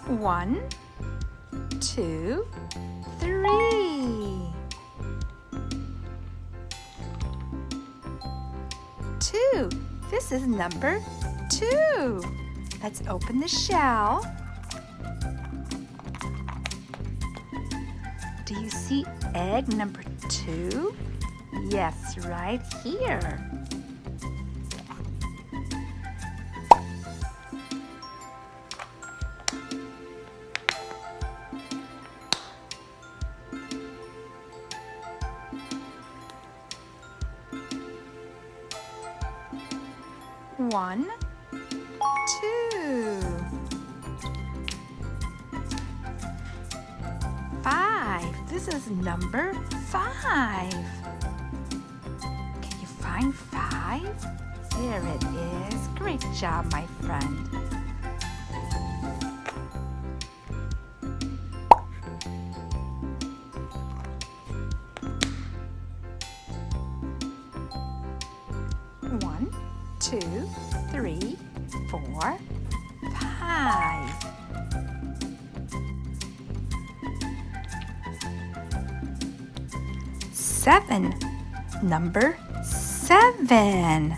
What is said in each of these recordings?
1, 2, 3. 2. This is number 2. Let's open the shell. Do you see egg number 2? Yes, right here. One, 2. 5. This is number 5. Can you find 5? There it is. Great job, my friend. One, 2, 3, 4, 5. 7. Number 7.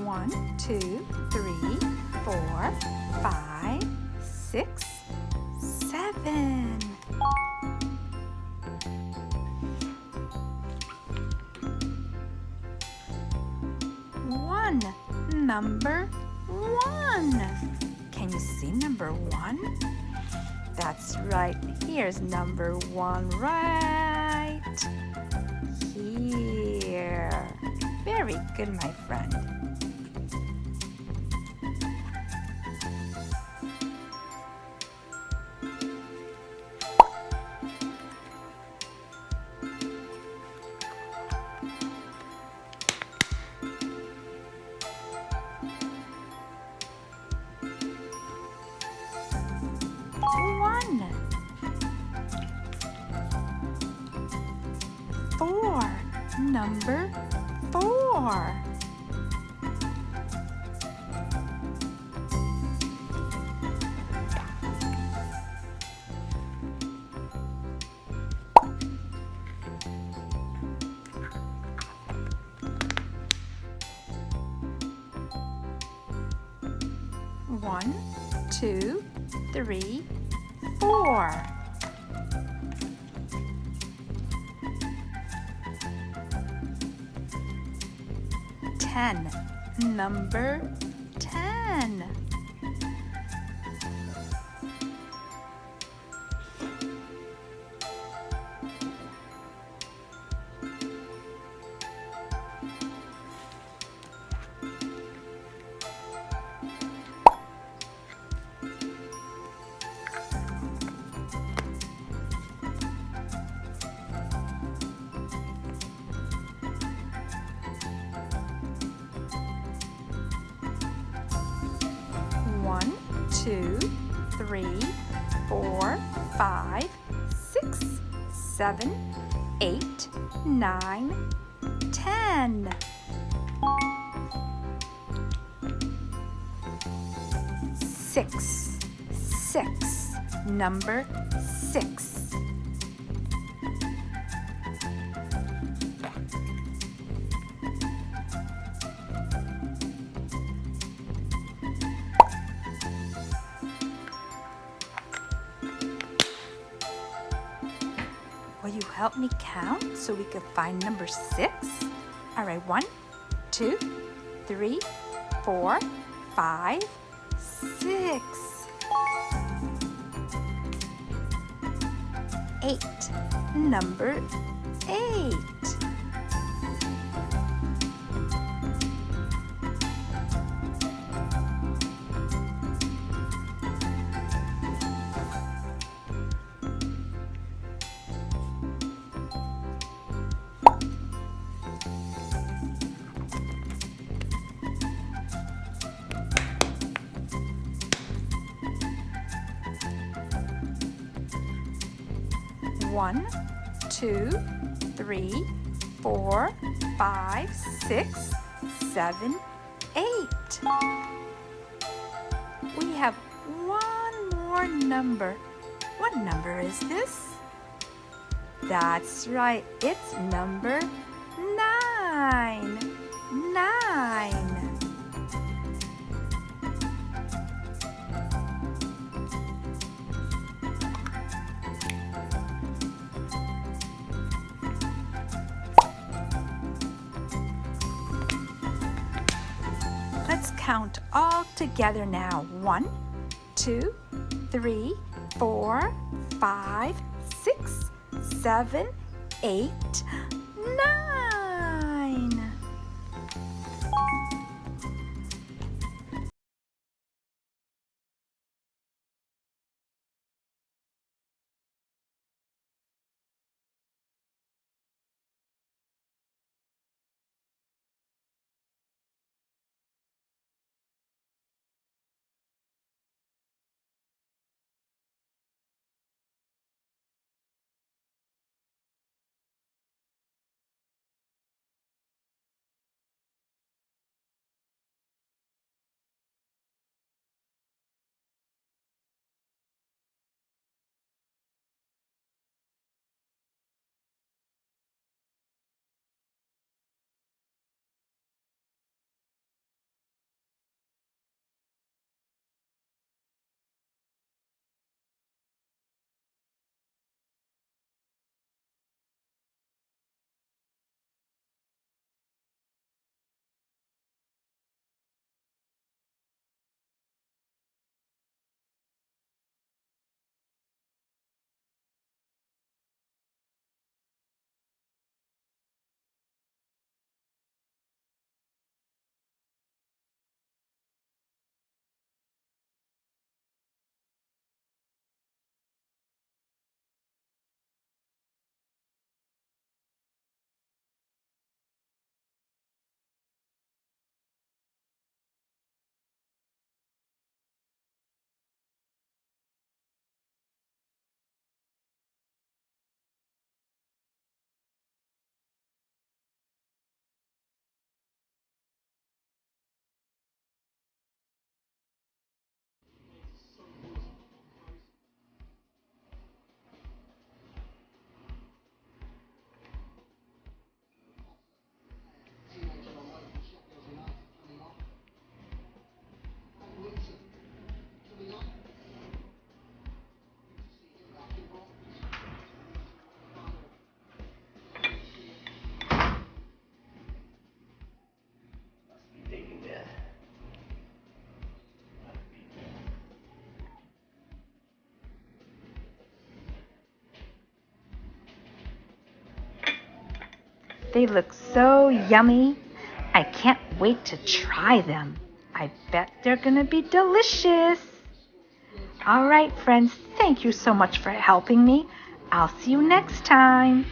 One, two, 3, 4, 5, 6, 7. 1. Number 1. Can you see number 1? That's right. Here's number 1 right here. Very good, my friend. One. 4. Number 4. 1, 2, 3, 4. 10. Number 10. 1, 2, 3, 4, 5, 6, 7, 8, 9, 10. 6. 6. Number 6. Will you help me count so we can find number 6? All right, 1, 2, 3, 4, 5, 6. 8. Number 8. 9. 1, 2, 3, 4, 5, 6, 7, 8. We have one more number. What number is this? That's right, it's number 9. 9. Let's count all together now. 1, 2, 3, 4, 5, 6, 7, 8, 9. They look so yummy. I can't wait to try them. I bet they're gonna be delicious. All right, friends, thank you so much for helping me. I'll see you next time.